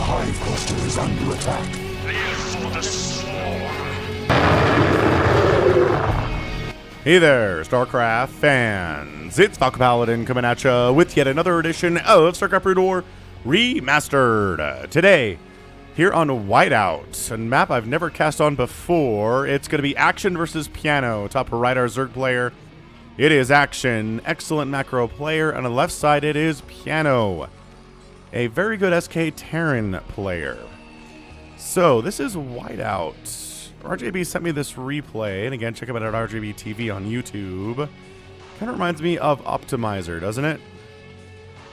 hive cluster is under attack. Live for the swarm. Hey there, StarCraft fans. It's Falcon Paladin coming at you with yet another edition of StarCraft Brood War Remastered. Today, here on Whiteout, a map I've never cast on before. It's going to be Action versus Piano. Top right, our Zerg player. It is Action, excellent macro player. On the left side, it is Piano, a very good SK Terran player. So, this is Whiteout. RJB sent me this replay, and again, check it out at RJB TV on YouTube. Kind of reminds me of Optimizer, doesn't it?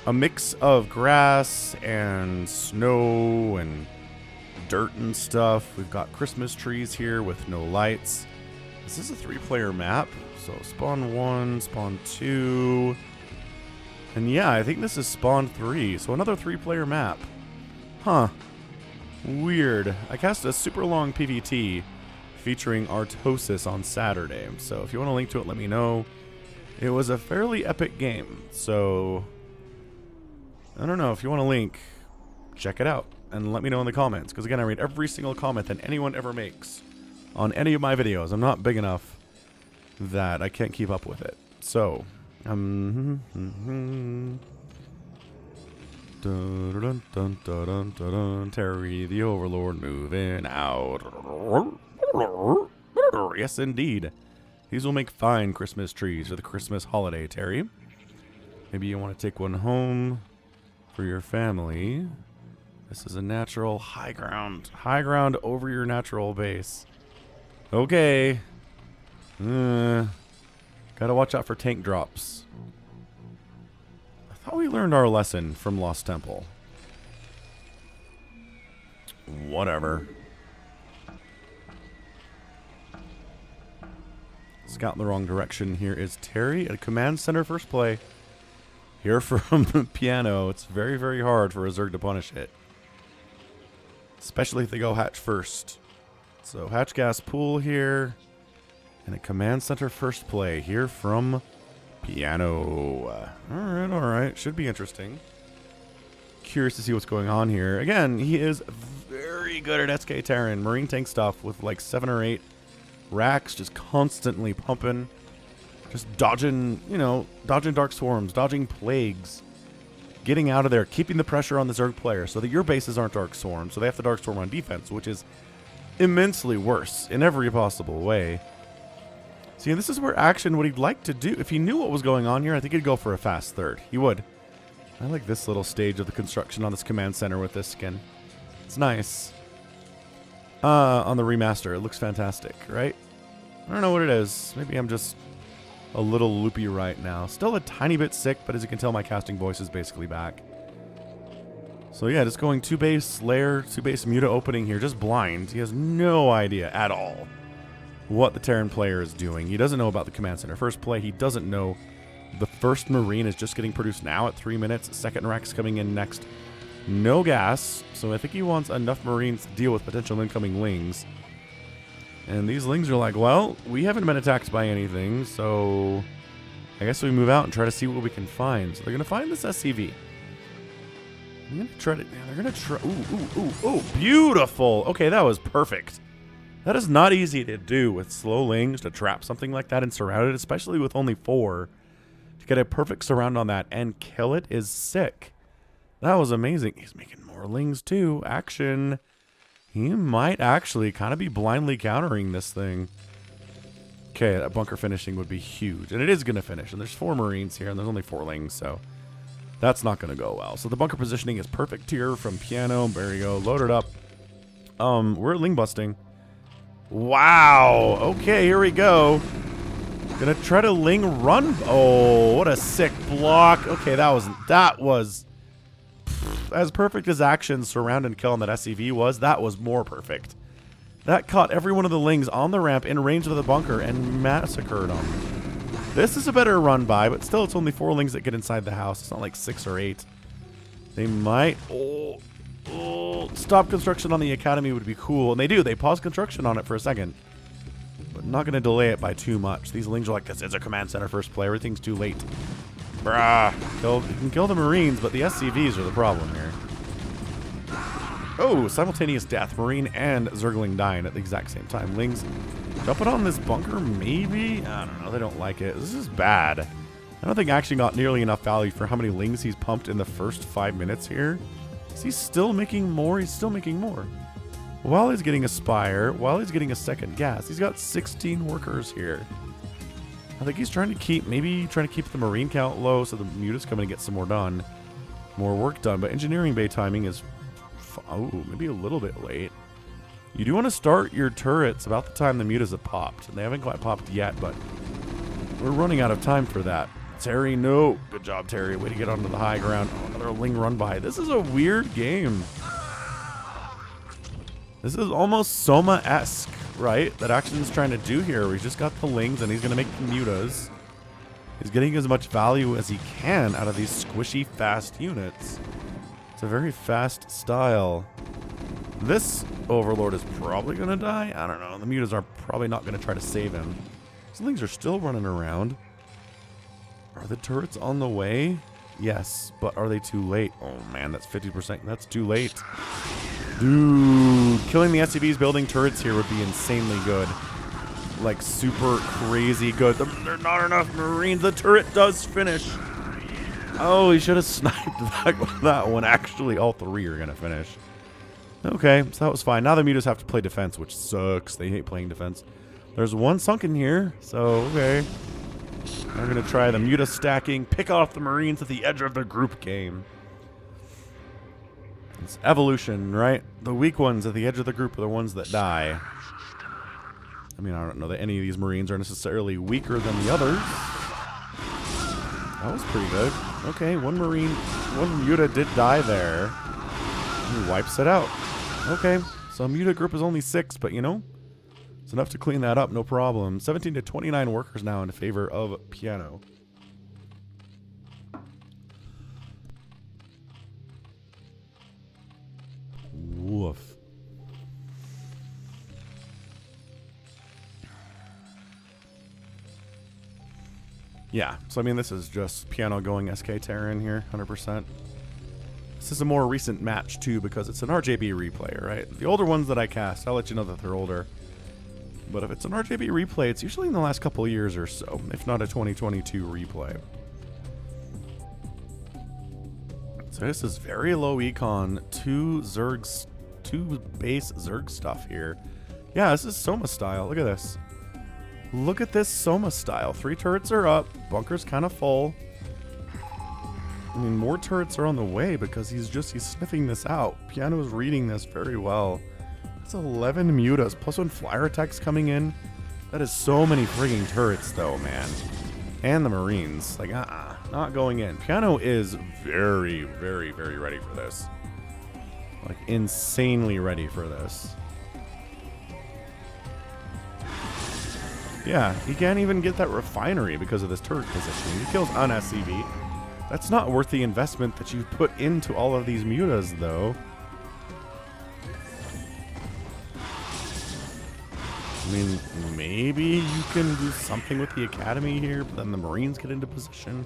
A mix of grass and snow and dirt and stuff. We've got Christmas trees here with no lights. This is a 3-player map, so spawn 1, spawn 2, and yeah, I think this is spawn 3, so another 3-player map. Huh. Weird. I cast a super long PvT featuring Artosis on Saturday, so if you want a link to it, let me know. It was a fairly epic game, so I don't know, if you want a link, check it out and let me know in the comments, because again, I read every single comment that anyone ever makes on any of my videos. I'm not big enough that I can't keep up with it. So Terry the Overlord moving out. Yes, indeed. These will make fine Christmas trees for the Christmas holiday, Terry. Maybe you want to take one home for your family. This is a natural high ground. High ground over your natural base. Okay. Gotta watch out for tank drops. I thought we learned our lesson from Lost Temple. Whatever. Scout in the wrong direction. Here is Terry at Command Center first play. Here from Piano. It's very, very hard for a Zerg to punish it. Especially if they go hatch first. So hatch gas pool here. And a Command Center first play here from Piano. Alright, alright. Should be interesting. Curious to see what's going on here. Again, he is very good at SK Terran. Marine tank stuff with like 7 or 8 racks, just constantly pumping. Just dodging, you know, dodging dark swarms, dodging plagues. Getting out of there, keeping the pressure on the Zerg player so that your bases aren't dark swarms. So they have to dark swarm on defense, which is immensely worse in every possible way. See, this is where Action, what he'd like to do, if he knew what was going on here, I think he'd go for a fast third. He would. I like this little stage of the construction on this command center with this skin. It's nice. On the remaster, it looks fantastic, right? I don't know what it is. Maybe I'm just a little loopy right now. Still a tiny bit sick, but as you can tell, my casting voice is basically back. So yeah, just going 2-base lair, 2-base Muta opening here, just blind. He has no idea at all what the Terran player is doing. He doesn't know about the command center first play. He doesn't know the first Marine is just getting produced now at 3 minutes. Second rack's coming in next. No gas, so I think he wants enough Marines to deal with potential incoming Lings. And these Lings are like, well, we haven't been attacked by anything, so I guess we move out and try to see what we can find. So they're going to find this SCV. I'm going to try to... Yeah, they're going to try... Ooh, beautiful! Okay, that was perfect. That is not easy to do with slow Lings to trap something like that and surround it, especially with only 4. To get a perfect surround on that and kill it is sick. That was amazing. He's making more Lings too. Action. He might actually kind of be blindly countering this thing. Okay, that bunker finishing would be huge. And it is going to finish. And there's 4 Marines here, and there's only 4 Lings, so that's not going to go well. So the bunker positioning is perfect here from Piano. There you go. Load it up. We're Ling busting. Wow. Okay, here we go. Gonna try to Ling run. Oh, what a sick block. Okay, that was as perfect as Action surround and kill on that SCV was. That was more perfect. That caught every one of the Lings on the ramp in range of the bunker and massacred them. This is a better run by, but still it's only 4 Lings that get inside the house. It's not like 6 or 8. They might... stop construction on the academy would be cool. And they do. They pause construction on it for a second. But not going to delay it by too much. These Lings are like, this is a command center first play. Everything's too late. Bruh. You can kill the Marines, but the SCVs are the problem here. Oh, simultaneous death. Marine and Zergling dying at the exact same time. Lings jumping on this bunker, maybe? I don't know. They don't like it. This is bad. I don't think Action got nearly enough value for how many Lings he's pumped in the first 5 minutes here. Is he still making more? He's still making more. While he's getting a Spire, while he's getting a second gas, he's got 16 workers here. I think he's trying to keep, the Marine count low so the Muta's coming to get some more done. More work done, but Engineering Bay timing is, oh, maybe a little bit late. You do want to start your turrets about the time the Mutas have popped. And they haven't quite popped yet, but we're running out of time for that. Terry, no. Good job, Terry. Way to get onto the high ground. Oh, another Ling run by. This is a weird game. This is almost Soma-esque, right? That Action's trying to do here. He's just got the Lings and he's going to make the Mutas. He's getting as much value as he can out of these squishy, fast units. It's a very fast style. This Overlord is probably going to die. I don't know. The Mutas are probably not going to try to save him. These Lings are still running around. Are the turrets on the way? Yes, but are they too late? Oh man, that's 50%. That's too late. Dude, killing the SCVs building turrets here would be insanely good. Like, super crazy good. There are not enough Marines. The turret does finish. Oh, he should have sniped that one. Actually, all three are going to finish. Okay, so that was fine. Now the Mutas have to play defense, which sucks. They hate playing defense. There's one sunken here, so okay. We're going to try the Muta stacking, pick off the Marines at the edge of the group game. It's evolution, right? The weak ones at the edge of the group are the ones that die. I mean, I don't know that any of these Marines are necessarily weaker than the others. That was pretty good. Okay, one Muta did die there. He wipes it out. Okay, so Muta group is only 6, but you know, it's enough to clean that up, no problem. 17 to 29 workers now in favor of Piano. Woof. Yeah, so I mean, this is just Piano going SK Terran here, 100%. This is a more recent match, too, because it's an RJB replay, right? The older ones that I cast, I'll let you know that they're older. But if it's an RJB replay, it's usually in the last couple of years or so, if not a 2022 replay. So this is very low econ, two base Zerg stuff here. Yeah, this is Soma style. Look at this. Look at this Soma style. 3 turrets are up. Bunker's kind of full. I mean, more turrets are on the way because he's sniffing this out. Piano is reading this very well. That's 11 Mutas, plus 1 flyer attacks coming in. That is so many frigging turrets, though, man. And the Marines. Like, not going in. Piano is very, very, very ready for this. Like, insanely ready for this. Yeah, he can't even get that refinery because of this turret positioning. He kills on SCV. That's not worth the investment that you've put into all of these Mutas, though. I mean, maybe you can do something with the Academy here, but then the Marines get into position.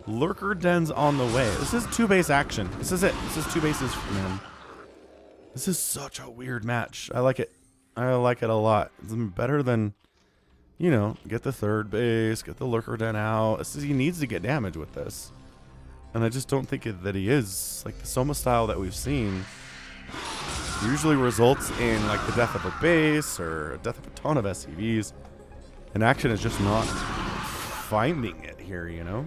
Lurker Den's on the way. This is 2-base action. This is it. This is 2 bases for him. This is such a weird match. I like it. I like it a lot. It's better than, you know, get the 3rd base, get the Lurker Den out. He needs to get damage with this. And I just don't think that he is. Like, the Soma style that we've seen usually results in, like, the death of a base or a death of a ton of SCVs. And Action is just not finding it here, you know?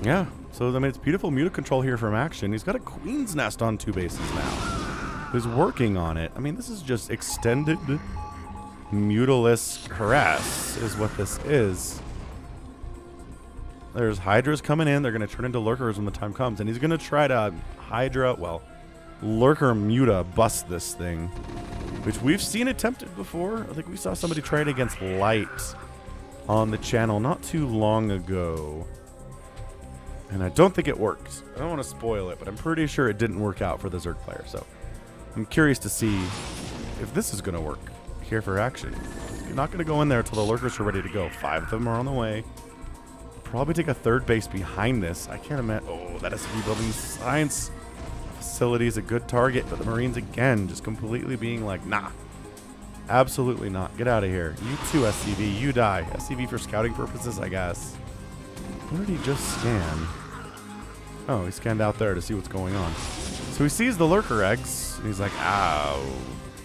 Yeah, so I mean, it's beautiful Muta control here from Action. He's got a Queen's Nest on 2 bases now. He's working on it. I mean, this is just extended Mutalisk harass is what this is. There's Hydras coming in. They're going to turn into Lurkers when the time comes. And he's going to try to Lurker Muta bust this thing. Which we've seen attempted before. I think we saw somebody try it against Light on the channel not too long ago. And I don't think it worked. I don't want to spoil it, but I'm pretty sure it didn't work out for the Zerg player. So I'm curious to see if this is going to work here for Action. not going to go in there until the lurkers are ready to go. 5 of them are on the way. Probably take a third base behind this. I can't imagine. Oh, that SCV building science facility is a good target, but the Marines again just completely being like, nah, absolutely not. Get out of here. You too, SCV. You die. SCV for scouting purposes, I guess. Where did he just scan? Oh, he scanned out there to see what's going on. So he sees the lurker eggs, and he's like, ow,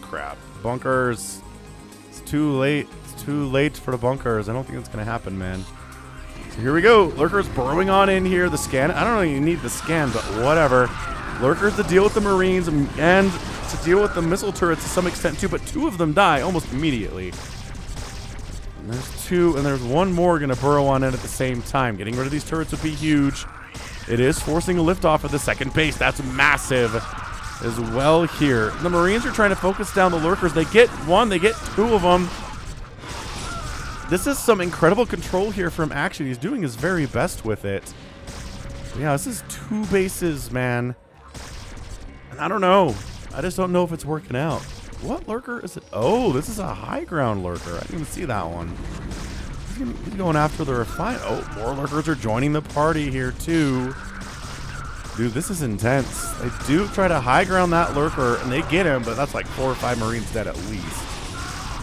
crap. Bunkers. It's too late. It's too late for the bunkers. I don't think it's going to happen, man. So here we go. Lurkers burrowing on in here. The scan. I don't know if you need the scan, but whatever. Lurkers to deal with the Marines and to deal with the missile turrets to some extent too, but 2 of them die almost immediately. And there's 2, and there's 1 more going to burrow on in at the same time. Getting rid of these turrets would be huge. It is forcing a liftoff of the second base. That's massive as well here. The Marines are trying to focus down the lurkers. They get 1, they get 2 of them. This is some incredible control here from Action. He's doing his very best with it. Yeah, this is 2 bases, man. And I don't know. I just don't know if it's working out. What lurker is it? Oh, this is a high ground lurker. I didn't even see that one. He's going after the refine. Oh, more lurkers are joining the party here too. Dude, this is intense. They do try to high ground that lurker, and they get him, but that's like 4 or 5 Marines dead at least.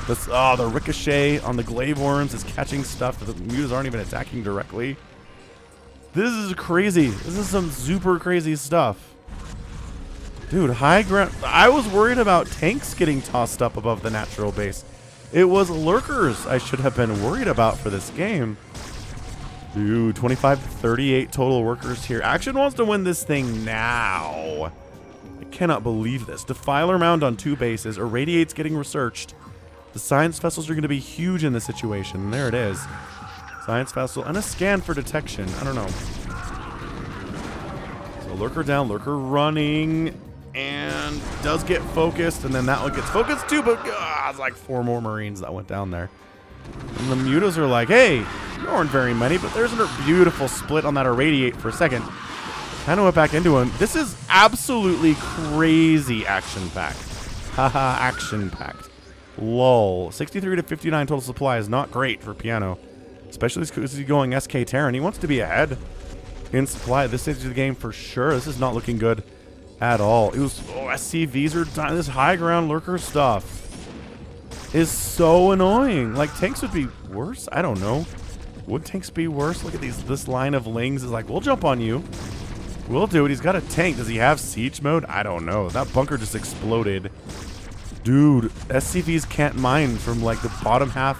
This, oh, the ricochet on the glaive worms is catching stuff that the mutas aren't even attacking directly. This is crazy. This is some super crazy stuff. Dude, high ground. I was worried about tanks getting tossed up above the natural base. It was lurkers I should have been worried about for this game. Dude, 25 to 38 total workers here. Action wants to win this thing now. I cannot believe this. Defiler mound on 2 bases. Irradiate's getting researched. The science vessels are going to be huge in this situation. And there it is. Science vessel and a scan for detection. I don't know. So lurker down, lurker running. And does get focused, and then that one gets focused too, but it's like 4 more Marines that went down there. And the mutas are like, hey, there aren't very many, but there's a beautiful split on that irradiate for a second. Kind of went back into him. This is absolutely crazy action-packed. Haha, action-packed. Lol. 63 to 59 total supply is not great for Piano, especially because he's going SK Terran. He wants to be ahead in supply at this stage of the game for sure. This is not looking good at all. It was, oh, SCVs are dying. This high ground lurker stuff is so annoying. Like, tanks would be worse. I don't know. Would tanks be worse? Look at these. This line of lings is like, we'll jump on you. We'll do it. He's got a tank. Does he have siege mode? I don't know. That bunker just exploded. Dude, SCVs can't mine from like the bottom half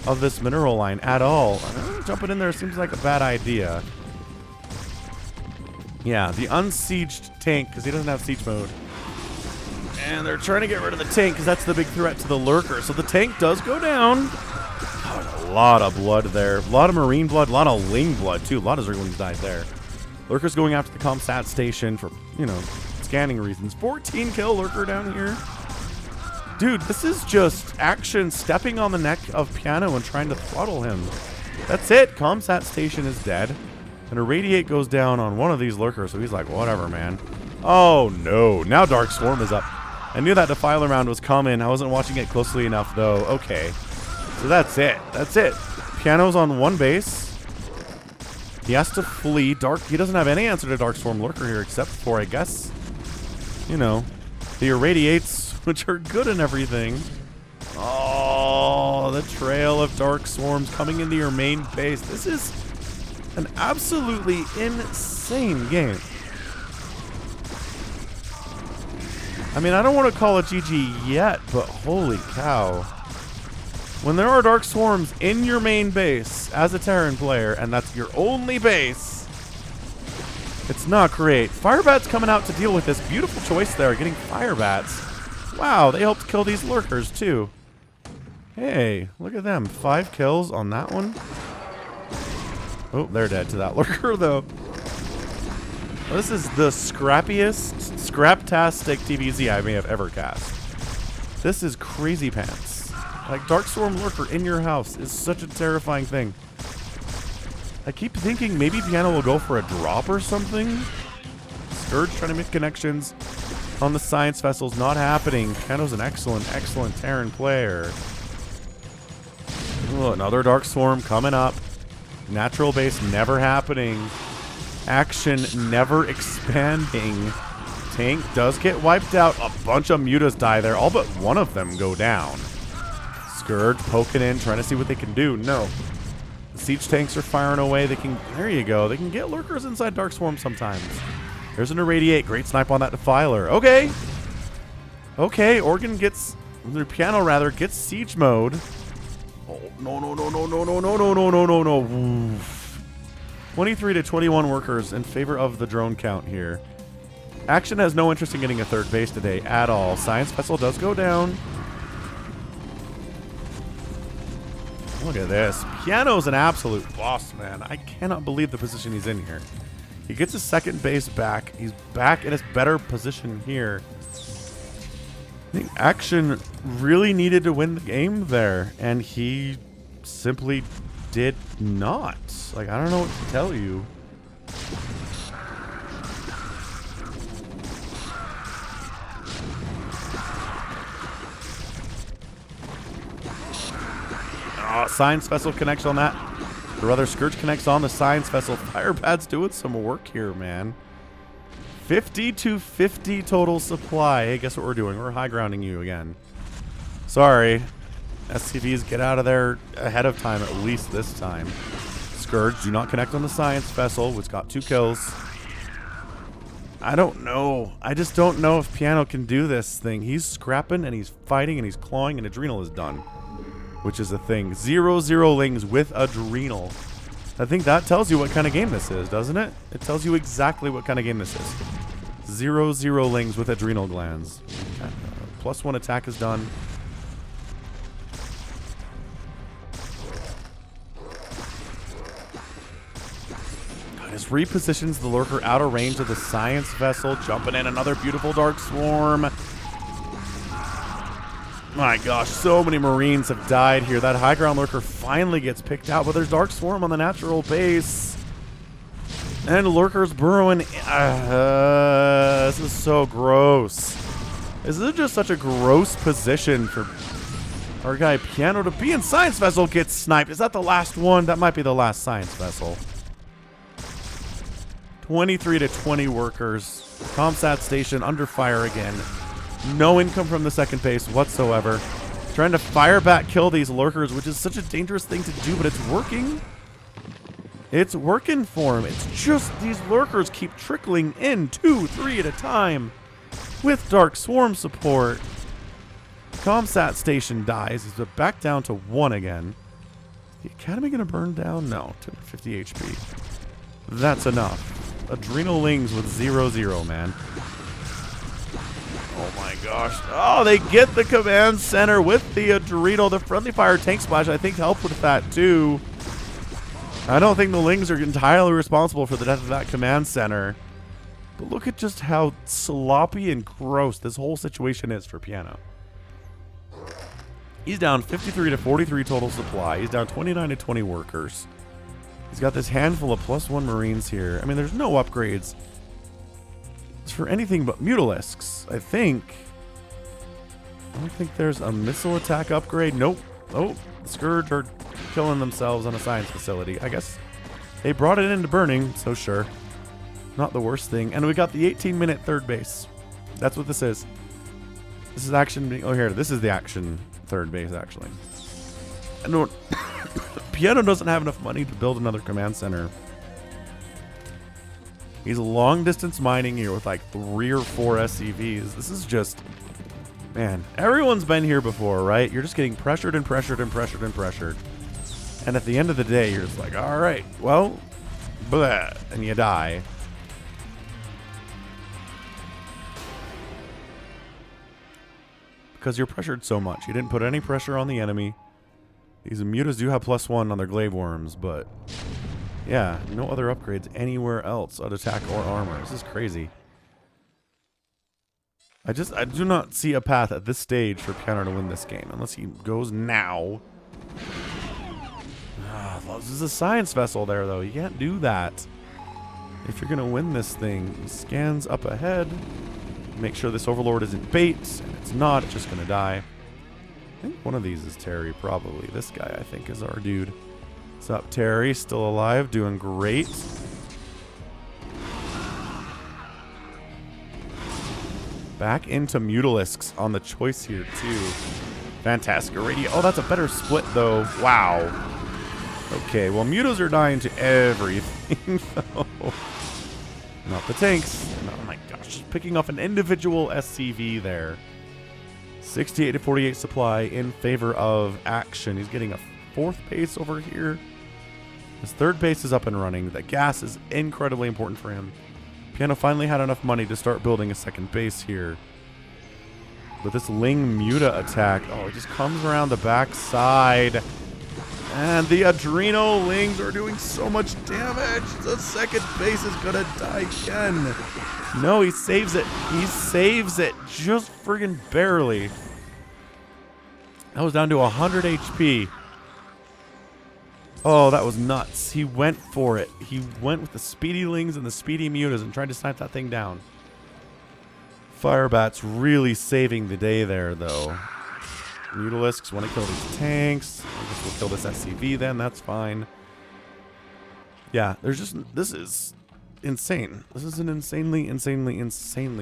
of this mineral line at all. Jumping in there seems like a bad idea. Yeah, the unsieged tank, because he doesn't have siege mode. And they're trying to get rid of the tank, because that's the big threat to the lurker. So the tank does go down. Oh, a lot of blood there. A lot of Marine blood, a lot of Ling blood, too. A lot of Zerglings died there. Lurker's going after the ComSat station for, you know, scanning reasons. 14 kill Lurker down here. Dude, this is just Action stepping on the neck of Piano and trying to throttle him. That's it. ComSat station is dead. And Irradiate goes down on one of these lurkers, so he's like, whatever, man. Oh, no. Now Dark Swarm is up. I knew that Defiler round was coming. I wasn't watching it closely enough, though. Okay. So that's it. That's it. Piano's on 1 base. He has to flee. He doesn't have any answer to Dark Swarm Lurker here, except for, I guess, you know, the Irradiates, which are good and everything. Oh, the trail of Dark Swarms coming into your main base. This is an absolutely insane game. I mean, I don't want to call it GG yet, but holy cow. When there are Dark Swarms in your main base as a Terran player, and that's your only base, it's not great. Firebats coming out to deal with this. Beautiful choice there, getting Firebats. Wow, they helped kill these lurkers too. Hey, look at them. 5 kills on that one. Oh, they're dead to that lurker, though. This is the scrappiest, scraptastic TVZ I may have ever cast. This is crazy pants. Like, Dark Swarm Lurker in your house is such a terrifying thing. I keep thinking maybe Piano will go for a drop or something. Scourge trying to make connections on the science vessels. Not happening. Piano's an excellent, excellent Terran player. Oh, another Dark Swarm coming up. Natural base never happening. Action never expanding. Tank does get wiped out. A bunch of mutas die there. All but one of them go down. Scourge poking in, trying to see what they can do. No. The siege tanks are firing away. They can, there you go. They can get lurkers inside Dark Swarm sometimes. There's an Irradiate. Great snipe on that Defiler. Okay. Okay, Organ gets, the Piano rather, gets siege mode. Oh, no, no, no, no, no, no, no, no, no, no, no, no. Oof. 23 to 21 workers in favor of the drone count here. Action has no interest in getting a third base today at all. Science Vessel does go down. Look at this. Piano's an absolute boss, man. I cannot believe the position he's in here. He gets his second base back. He's back in his better position here. I think Action really needed to win the game there, and he simply did not. Like, I don't know what to tell you. Science Vessel connects on that. Or rather, Scourge connects on the Science Vessel. Firepad's doing some work here, man. 50 to 50 total supply. Hey, guess what we're doing? We're high grounding you again. Sorry. SCVs, get out of there ahead of time, at least this time. Scourge, do not connect on the Science Vessel, which got 2 kills. I don't know. I just don't know if Piano can do this thing. He's scrapping, and he's fighting, and he's clawing, and Adrenal is done. Which is a thing. 0-0 Lings with Adrenal. I think that tells you what kind of game this is, doesn't it? It tells you exactly what kind of game this is. 0-0 Lings with Adrenal Glands. +1 attack is done. This repositions the Lurker out of range of the Science Vessel. Jumping in another beautiful Dark Swarm. My gosh, so many Marines have died here. That high ground Lurker finally gets picked out, but there's Dark Swarm on the natural base. And Lurker's burrowing. This is so gross. This is just such a gross position for our guy Piano to be in. Science Vessel gets sniped. Is that the last one? That might be the last Science Vessel. 23 to 20 workers. Comsat station under fire again. No income from the second base whatsoever. Trying to fire back kill these lurkers, which is such a dangerous thing to do, but it's working. It's working for him. It's just these lurkers keep trickling in 2, 3 at a time with Dark Swarm support. Comsat station dies. He's back down to 1 again. The Academy going to burn down? No. 250 HP. That's enough. Adrenal Lings with 0-0, man. Oh my gosh. Oh, they get the command center with the Adrenal. The friendly fire tank splash, I think, helped with that too. I don't think the Lings are entirely responsible for the death of that command center. But look at just how sloppy and gross this whole situation is for Piano. He's down 53 to 43 total supply. He's down 29 to 20 workers. He's got this handful of +1 Marines here. I mean, there's no upgrades for anything but Mutalisks, I think. I don't think there's a missile attack upgrade. Nope. Oh, the Scourge are killing themselves on a science facility. I guess they brought it into burning, so sure. Not the worst thing. And we got the 18-minute third base. That's what this is. This is action. Oh, here. This is the action third base, actually. I don't... Piano doesn't have enough money to build another command center. He's long distance mining here with like 3 or 4 SCVs. This is just, man, everyone's been here before, right? You're just getting pressured and pressured and pressured and pressured. And at the end of the day, you're just like, all right, well, blah, and you die. Because you're pressured so much. You didn't put any pressure on the enemy. These mutas do have +1 on their glaive worms, but yeah, no other upgrades anywhere else on attack or armor. This is crazy. I do not see a path at this stage for Piano to win this game unless he goes now. This is a science vessel there, though. You can't do that. If you're going to win this thing, he scans up ahead. Make sure this Overlord isn't bait. And it's not. It's just going to die. I think one of these is Terry, probably. This guy, I think, is our dude. What's up, Terry? Still alive, doing great. Back into Mutalisks on the choice here, too. Fantastic. Radio. Oh, that's a better split, though. Wow. Okay, well, Mutos are dying to everything, though. Not the tanks. Oh, my gosh. Just picking off an individual SCV there. 68 to 48 supply in favor of Action. He's getting a 4th base over here. His 3rd base is up and running. The gas is incredibly important for him. Piano finally had enough money to start building a 2nd base here. But this Ling Muta attack, oh, it just comes around the backside. And the Adreno Lings are doing so much damage. The 2nd base is going to die again. No, he saves it. He saves it just friggin' barely. That was down to 100 HP. Oh, that was nuts. He went for it. He went with the speedy Lings and the speedy Mutas and tried to snipe that thing down. Firebat's really saving the day there, though. Mutalisks want to kill these tanks. I guess we'll kill this SCV then. That's fine. Yeah, there's just... This is insane. This is an insanely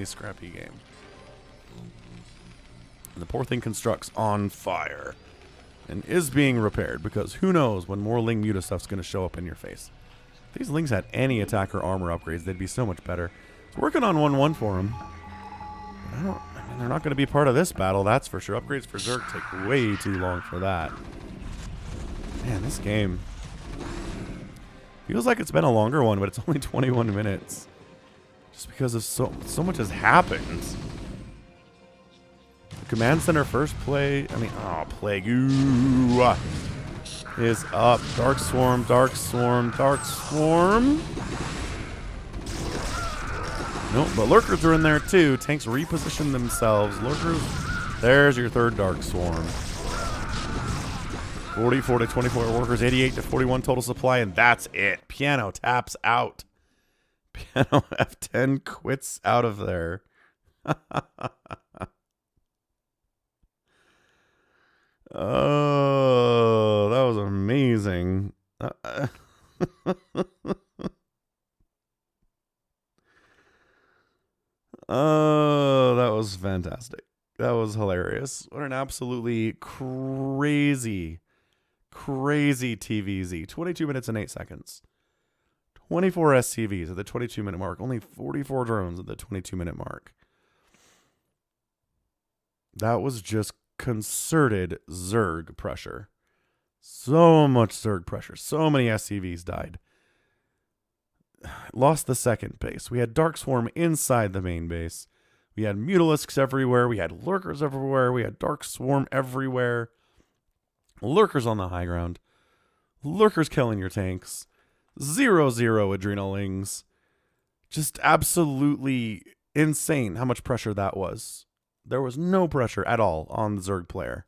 scrappy game. And the poor thing constructs on fire. And is being repaired, because who knows when more Ling Muta stuff's going to show up in your face. If these Lings had any attack or armor upgrades, they'd be so much better. It's working on 1-1 for them. I mean, they're not going to be part of this battle, that's for sure. Upgrades for Zerg take way too long for that. Man, this game feels like it's been a longer one, but it's only 21 minutes. Just because of so much has happened. Command Center first play. I mean, oh, Plague. Ooh, is up. Dark Swarm, Dark Swarm, Dark Swarm. Nope, but Lurkers are in there too. Tanks reposition themselves. Lurkers, there's your 3rd Dark Swarm. 44 to 24 workers, 88 to 41 total supply, and that's it. Piano taps out. Piano F10 quits out of there. Oh, that was amazing. Oh, that was fantastic. That was hilarious. What an absolutely crazy TVZ. 22 minutes and 8 seconds. 24 SCVs at the 22-minute mark. Only 44 drones at the 22-minute mark. That was just concerted Zerg pressure. So much Zerg pressure. So many SCVs died. Lost the 2nd base. We had Dark Swarm inside the main base. We had Mutalisks everywhere. We had Lurkers everywhere. We had Dark Swarm everywhere. Lurkers on the high ground. Lurkers killing your tanks. 0-0 Adrenalings. Just absolutely insane how much pressure that was. There was no pressure at all on the Zerg player.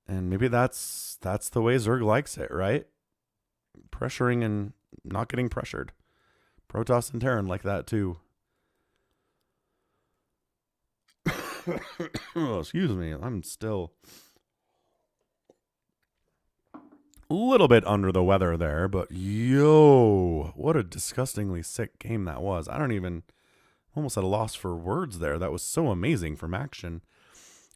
And maybe that's the way Zerg likes it, right? Pressuring and not getting pressured. Protoss and Terran like that too. Oh, excuse me. I'm still a little bit under the weather there, but yo, what a disgustingly sick game that was. I don't even... Almost at a loss for words there. That was so amazing from Action.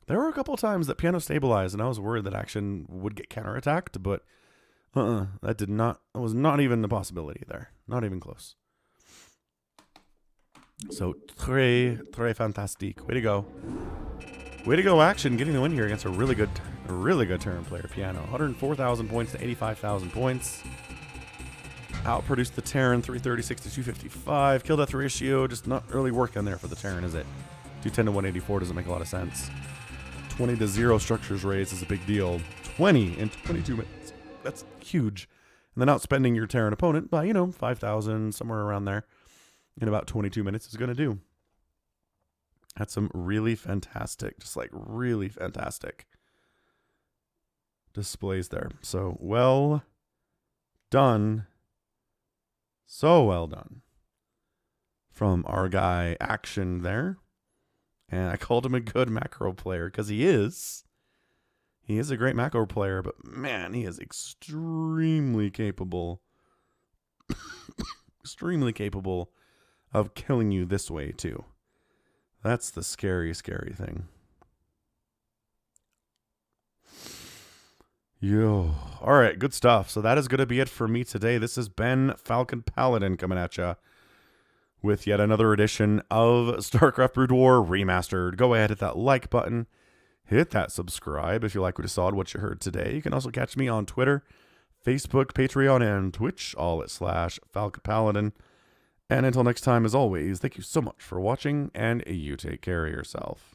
There were a couple times that Piano stabilized, and I was worried that Action would get counterattacked, but that was not even a possibility there. Not even close. So, très fantastique. Way to go. Way to go, Action, getting the win here against a really good Terran player, Piano. 104,000 points to 85,000 points. Outproduced the Terran 336 to 255. Kill death ratio just not really working there for the Terran, is it? 210 to 184 doesn't make a lot of sense. 20 to 0 structures raised is a big deal. 20 in 22 minutes. That's huge. And then outspending your Terran opponent by, 5,000, somewhere around there, in about 22 minutes is going to do. That's some really fantastic, just like really fantastic displays there. So, well done. So well done from our guy Action there. And I called him a good macro player because he is. He is a great macro player, but man, he is extremely capable. Extremely capable of killing you this way, too. That's the scary, scary thing. Yo. All right, good stuff. So that is going to be it for me today. This has been Falcon Paladin coming at you with yet another edition of StarCraft Brood War Remastered. Go ahead, hit that like button. Hit that subscribe if you like what you saw and what you heard today. You can also catch me on Twitter, Facebook, Patreon, and Twitch, all at /Falcon Paladin. And until next time, as always, thank you so much for watching, and you take care of yourself.